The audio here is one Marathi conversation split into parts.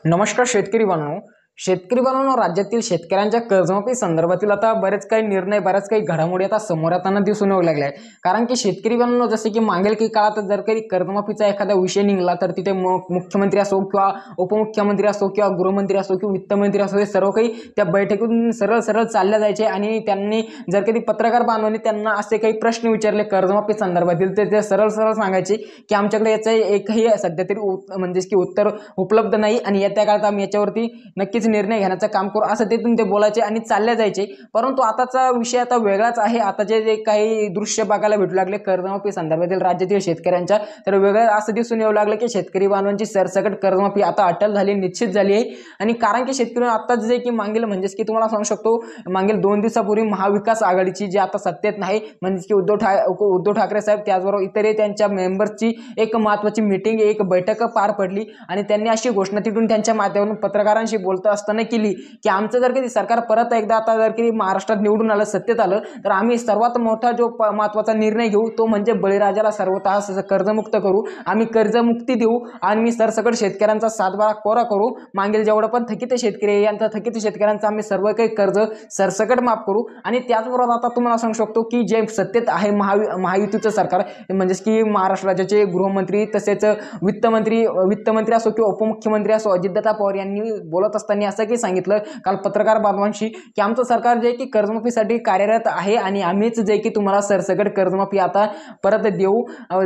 नमस्कार शेतकरी बांधवांनो. शेतकरी बांधवांनो, राज्यातील शेतकऱ्यांच्या कर्जमाफी संदर्भातील आता बरेच काही निर्णय, बऱ्याच काही घडामोडी आता समोर येताना दिसून येऊ लागल्या आहे. कारण की शेतकरी बांधवांनो, जसे की मागील काही काळात जर काही कर्जमाफीचा एखादा विषय निघाला तर तिथे मुख्यमंत्री असो किंवा उपमुख्यमंत्री असो किंवा गृहमंत्री असो किंवा वित्तमंत्री असो, हे सर्व काही त्या बैठकीतून सरळ सरळ चालल्या जायचे आणि त्यांनी जर कधी पत्रकार बांधवांनी त्यांना असे काही प्रश्न विचारले कर्जमाफी संदर्भातील, तर ते सरळ सरळ सांगायचे की आमच्याकडे याचं एकही सध्या तरी म्हणजे की उत्तर उपलब्ध नाही आणि येत्या काळात आम्ही याच्यावरती नक्कीच निर्णय घेण्याचं काम करू, असं तिथून ते बोलायचे आणि चालले जायचे. परंतु आताचा विषय आता वेगळाच आहे. आता जे काही दृश्य बघायला भेटू लागले कर्जमाफी संदर्भातील राज्यातील शेतकऱ्यांच्या, तर वेगळं असं दिसून येऊ लागलं की शेतकरी बांधवांची सरसकट कर्जमाफी आता अटल झाली, निश्चित झाली आहे. आणि कारण की शेतकरी आताच जे की मागील म्हणजेच की तुम्हाला सांगू शकतो, मागील 2 दिवसापूर्वी महाविकास आघाडीची जी आता सत्तेत नाही म्हणजे की उद्धव ठाकरे साहेब, त्याचबरोबर इतरही त्यांच्या मेंबर्सची एक महत्त्वाची मीटिंग, एक बैठक पार पडली आणि त्यांनी अशी घोषणा तिथून त्यांच्या माध्यमातून पत्रकारांशी बोलत असताना केली की आमचं जर कधी सरकार परत एकदा आता जर कधी महाराष्ट्रात निवडून आलं, सत्तेत आलं, तर आम्ही सर्वात मोठा जो महत्त्वाचा निर्णय घेऊ तो म्हणजे बळीराजाला सर्वतः कर्जमुक्त करू, आम्ही कर्जमुक्ती देऊ आणि मी सरसकट शेतकऱ्यांचा 7/12 कोरा करू. मागील जेवढं पण थकीत शेतकरी यांचा थकीत शेतकऱ्यांचा आम्ही सर्व काही कर्ज सरसकट माफ करू. आणि त्याचबरोबर आता तुम्हाला सांगू शकतो की जे सत्तेत आहे महायुतीचं सरकार, म्हणजेच की महाराष्ट्र राज्याचे गृहमंत्री तसेच वित्तमंत्री असो किंवा उपमुख्यमंत्री असो, अजितदादा पवार यांनी बोलत असताना असं की सांगितलं काल पत्रकार बांधवांशी की आमचं सरकार जे की कर्जमाफीसाठी कार्यरत आहे आणि आम्हीच जे की तुम्हाला सरसकट कर्जमाफी आता परत देऊ.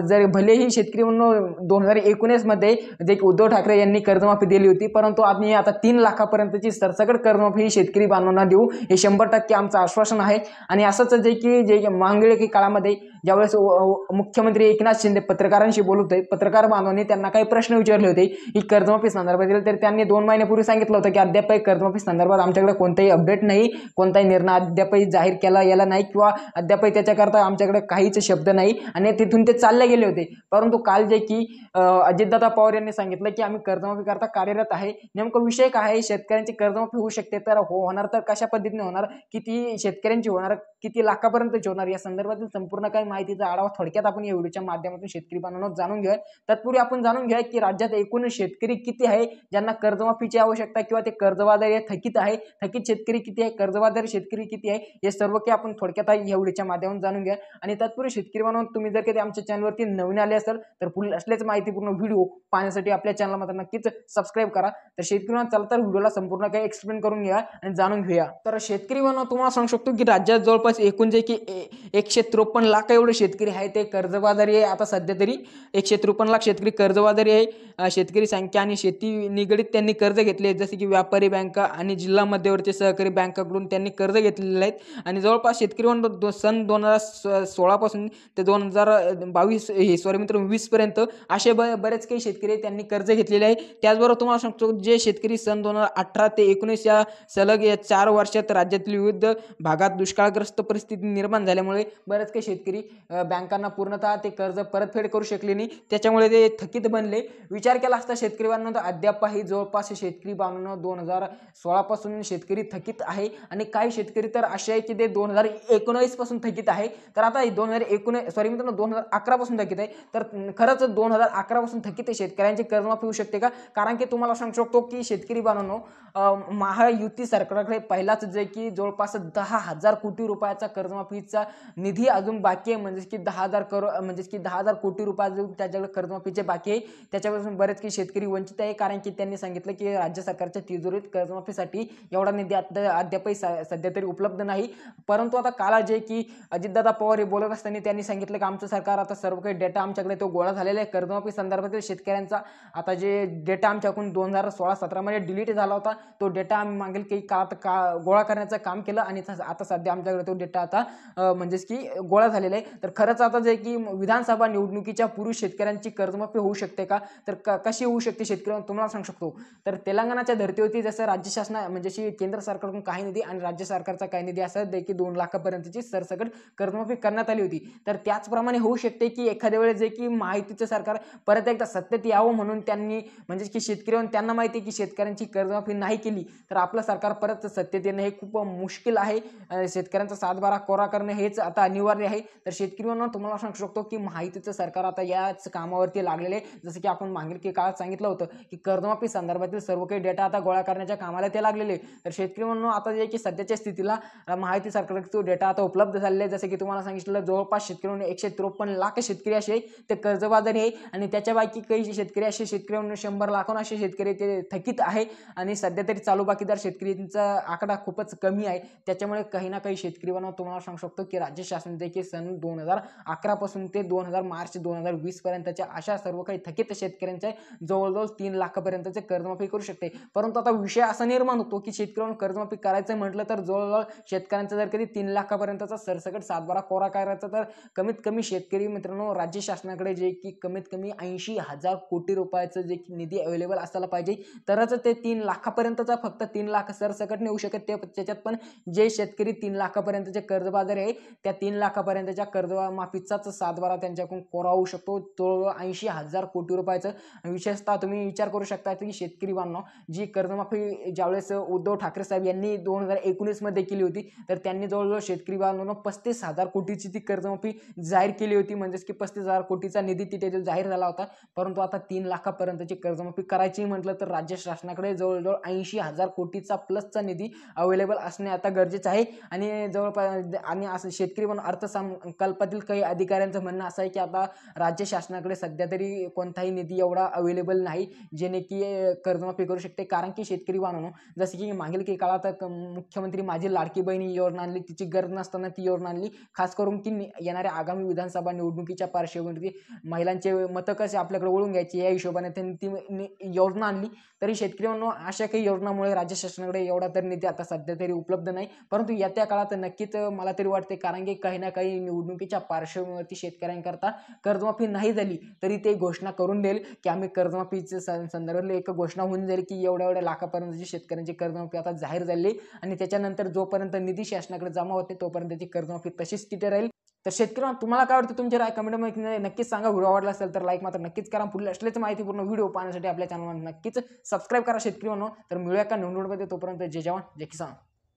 जर भलेही शेतकरी म्हणून 2019 मध्ये जे की उद्धव ठाकरे यांनी कर्जमाफी दिली होती, परंतु आम्ही आता 3 लाखापर्यंतची सरसकट कर्जमाफी शेतकरी बांधवांना देऊ, हे 100% आमचं आश्वासन आहे. आणि असंच जे मागील काळामध्ये ज्यावेळेस मुख्यमंत्री एकनाथ शिंदे पत्रकारांशी बोलत होते, पत्रकार बांधवांनी त्यांना काही प्रश्न विचारले होते ही कर्जमाफी संदर्भातील, तर त्यांनी 2 महिन्यापूर्वी सांगितलं होतं की अद्याप कर्जमाफी संदर्भात आमच्याकडे कोणताही अपडेट नाही, कोणताही निर्णय अद्यापही जाहीर केला नाही किंवा अद्यापही त्याच्याकरता आमच्याकडे काहीच शब्द नाही आणि तिथून ते चालले गेले होते. परंतु काल जे की अजितदादा पवार यांनी सांगितलं की आम्ही कर्जमाफी करता कार्यरत आहे. नेमकं विषय काय आहे, शेतकऱ्यांची कर्जमाफी होऊ शकते तर होणार तर कशा पद्धतीने होणार, किती शेतकऱ्यांची होणार, किती लाखापर्यंतची होणार, या संदर्भातील संपूर्ण काही माहितीचा आढावा थोडक्यात आपण या व्हिडिओच्या माध्यमातून शेतकरी बांधवांनो जाणून घेऊया. तत्पूर्वी आपण जाणून घ्या की राज्यात एकूण शेतकरी किती आहे ज्यांना कर्जमाफीची आवश्यकता किंवा ते कर्जबाजारी थकीत आहे, थकीत शेतकरी किती आहे, कर्जबाजारी शेतकरी किती आहे, हे सर्व काही आपण थोडक्यात या व्हिडिओच्या माध्यमातून जाणून घ्या. आणि तत्पूर्वी शेतकरी बांधवांनो, तुम्ही जर कधी आमच्या चॅनलवरती नवीन आले असाल तर पुढील असलेच माहितीपूर्ण व्हिडिओ पाहण्यासाठी आपल्या चॅनल मध्ये नक्कीच सबस्क्राईब करा. तर शेतकरी बांधवांनो, चला तर व्हिडिओला संपूर्ण काही एक्सप्लेन करून घ्या आणि जाणून घेऊया. तर शेतकरी बांधवांनो, तुम्हाला सांगू शकतो की राज्यात जवळपास एकूण जे की 153 लाख एवढे शेतकरी आहे ते कर्जबाजारी आहे. आता सध्या तरी 153 लाख शेतकरी कर्जबाजारी आहे. शेतकरी संख्या आणि शेती निगडीत त्यांनी कर्ज घेतले, जसे की व्यापारी बँका आणि जिल्हा मध्यवर्ती सहकारी बँकाकडून त्यांनी कर्ज घेतलेले आहेत. आणि जवळपास शेतकरी सन 2016 पासून ते 2020 पर्यंत असे बरेच काही शेतकरी त्यांनी कर्ज घेतलेले आहे. त्याचबरोबर तुम्हाला सांगतो, जे शेतकरी सन 2018 ते 19 या सलग या 4 वर्षात राज्यातील विविध भागात दुष्काळग्रस्त परिस्थिती निर्माण झाल्यामुळे बरेच काही शेतकरी बँकांना पूर्णतः ते कर्ज परतफेड करू शकले नाही, त्याच्यामुळे ते थकीत बनले. विचार केला असता शेतकरी बांधवांनो, अद्यापही जवळपास शेतकरी बांधवांनो 2016 पासून शेतकरी थकीत आहे आणि काही शेतकरी तर असे आहे की ते 2019 पासून थकीत आहे. तर आता 2011 पासून थकीत आहे. तर खरंच 2011 पासून थकीत शेतकऱ्यांची कर्जमाफी होऊ शकते का? कारण की तुम्हाला सांगू शकतो की शेतकरी बांधवांनो, महायुती सरकारकडे पहिलाच जे की जवळपास 10,000 कोटी रुपयाचा कर्जमाफीचा निधी अजून बाकी आहे, म्हणजे की 10,000 कोटी रुपये अजून त्याच्याकडे कर्जमाफीचे बाकी आहे. त्याच्यापासून बरेच काही शेतकरी वंचित आहे, कारण की त्यांनी सांगितलं की राज्य सरकारच्या तिजोरीत कर्जमाफीसाठी एवढा निधी अद्यापही सध्या तरी उपलब्ध नाही. परंतु आता काल जे की अजितदादा पवार हे बोलत असताना त्यांनी सांगितलं की आमचं सरकार आता सर्व काही डेटा आमच्याकडे तो गोळा झालेला आहे कर्जमाफी संदर्भातील शेतकऱ्यांचा. आता जे डेटा आमच्याकडून 2016-17 मध्ये डिलीट झाला होता, तो डेटा आम्ही मागील काही काळात गोळा करण्याचं काम केलं आणि आता सध्या आमच्याकडे तो डेटा आता म्हणजेच की गोळा झालेला आहे. तर खरंच आता जे की विधानसभा निवडणुकीच्या पूर्वी शेतकऱ्यांची कर्जमाफी होऊ शकते का? तर कशी होऊ शकते शेतकऱ्यांना तुम्हाला सांगू शकतो. तर तेलंगणाच्या धर्तीवरती कर्जमाफीवरती जसं राज्य शासन म्हणजे केंद्र सरकारकडून काही निधी आणि राज्य सरकारचा काही निधी असं देखील 2 लाखापर्यंतची सरसकट कर्जमाफी करण्यात आली होती. तर त्याचप्रमाणे होऊ शकते की एखाद्या वेळेस जे की महायुतीचं सरकार परत एकदा सत्तेत यावं म्हणून त्यांनी म्हणजे की शेतकरी त्यांना माहिती आहे की शेतकऱ्यांची कर्जमाफी नाही केली तर आपलं सरकार परत सत्तेत येणं हे खूप मुश्किल आहे. शेतकऱ्यांचा सातबारा कोरा करणं हेच आता अनिवार्य आहे. तर शेतकरी म्हणून तुम्हाला सांगू शकतो की महायुतीचं सरकार आता याच कामावरती लागलेले, जसं की आपण मागील काळात सांगितलं होतं की कर्जमाफी संदर्भातील सर्व काही डेटा आता गोळा करण्याच्या कामाला ते लागलेले. तर शेतकरी म्हणून आता जे की सध्याच्या स्थितीला महायुती सरकारचा तो डेटा आता उपलब्ध झालेला आहे. जसं की तुम्हाला सांगितलं जवळपास शेतकरी म्हणून 153 लाख शेतकरी असे ते कर्जबाजारी आहे आणि त्याच्यापैकी काही शेतकरी असे शेतकरी म्हणून 100 लाखांहून असे शेतकरी ते थकीत आहे आणि सध्या तरी चालू बाकीदार शेतकऱ्यांचा आकडा खूपच कमी आहे. त्याच्यामुळे काही ना काही शेतकरी बनवून तुम्हाला सांगू शकतो की राज्य शासन देखील सन 2011 पासून ते मार्च 2020 पर्यंतच्या अशा सर्व काही थकीत शेतकऱ्यांचे जवळजवळ 3 लाखापर्यंतचे कर्जमाफी करू शकते. परंतु आता विषय असा निर्माण होतो की शेतकऱ्यांना कर्जमाफी करायचं म्हटलं तर जवळजवळ शेतकऱ्यांचा जर कधी 3 लाखापर्यंतचा सरसकट सातबारा कोरा करायचा तर कमीत कमी शेतकरी मित्रांनो राज्य शासनाकडे जे की कमीत कमी 80,000 कोटी रुपयाचं जे की निधी अवेलेबल असायला पाहिजे, तरच ते 3 लाखापर्यंतचा फक्त 3 लाख सरसकट नेऊ शकत. त्याच्यात पण जे शेतकरी 3 लाखापर्यंतचे कर्जबाजारी आहे त्या 3 लाखापर्यंतच्या कर्जमाफीचाच सातबारा त्यांच्याकडून कोरा होऊ शकतो. तो 80,000 कोटी रुपयाचं. विशेषतः तुम्ही विचार करू शकता की शेतकरी बांधव जी कर्जमाफी ज्यावेळेस उद्धव ठाकरे साहेब यांनी 2019 मध्ये केली होती तर त्यांनी जवळजवळ शेतकरी बांधवांना 35,000 कोटीची ती कर्जमाफी जाहीर केली होती. म्हणजेच की 35,000 कोटीचा निधी तिथे जाहीर झाला होता. परंतु आता 3 लाखापर्यंतची कर्जमाफी करायची म्हटलं तर राज्य शासनाकडे जवळजवळ 80,000 कोटीचा प्लसचा निधी अवेलेबल असणे आता गरजेचं आहे. आणि जवळपास आणि असं शेतकरी म्हणून अर्थसंकल्पातील काही अधिकाऱ्यांचं म्हणणं असं आहे की आता राज्य शासनाकडे सध्या तरी कोणताही निधी एवढा अवेलेबल नाही जेणे की कर्जमाफी करू शकते. कारण की शेतकरी बांधवांनो जसं की मागील काही काळात मुख्यमंत्री माझी लाडकी बहिणी योजना आणली, तिची गरज नसताना ती योजना आणली. खास करून की येणाऱ्या आगामी विधानसभा निवडणुकीच्या पार्श्वभूमीवरती महिलांचे मतं कसे आपल्याकडे वळून घ्यायची या हिशोबाने त्यांनी ती योजना आणली. तरी शेतकरी म्हणून अशा काही योजनामुळे राज्य शासनाकडे एवढा तरी निधी आता सध्या तरी उपलब्ध नाही. परंतु येत्या काळात नक्कीच मला तरी वाटते कारण की काही ना काही निवडणुकीच्या पार्श्वभूमीवरती शेतकऱ्यांकरता कर्जमाफी नाही झाली तरी ते घोषणा करून देईल की आम्ही कर्जमाफीच्या संदर्भात एक घोषणा होऊन जाईल की एवढ्या लाखापर्यंतची शेतकऱ्यांची कर्जमाफी आता जाहीर झाली आणि त्याच्यानंतर जोपर्यंत निधी शासनाकडे जमा होते तोपर्यंत ती कर्जमाफी तशीच तिथे राहील. तर शेतकरी तुम्हाला काय वाटतं तुमची राय कमेंटमध्ये नक्कीच सांगा. व्हिडिओ आवडला असेल तर लाईक मात्र नक्कीच करा. पुढील असलेच माहितीपूर्ण व्हिडिओ पाहण्यासाठी आपल्या चॅनलवर नक्कीच सबस्क्राईब करा शेतकरी म्हणून. तर मिळूया का नवीन व्हिडिओमध्ये, तोपर्यंत जय जवान जय किसान.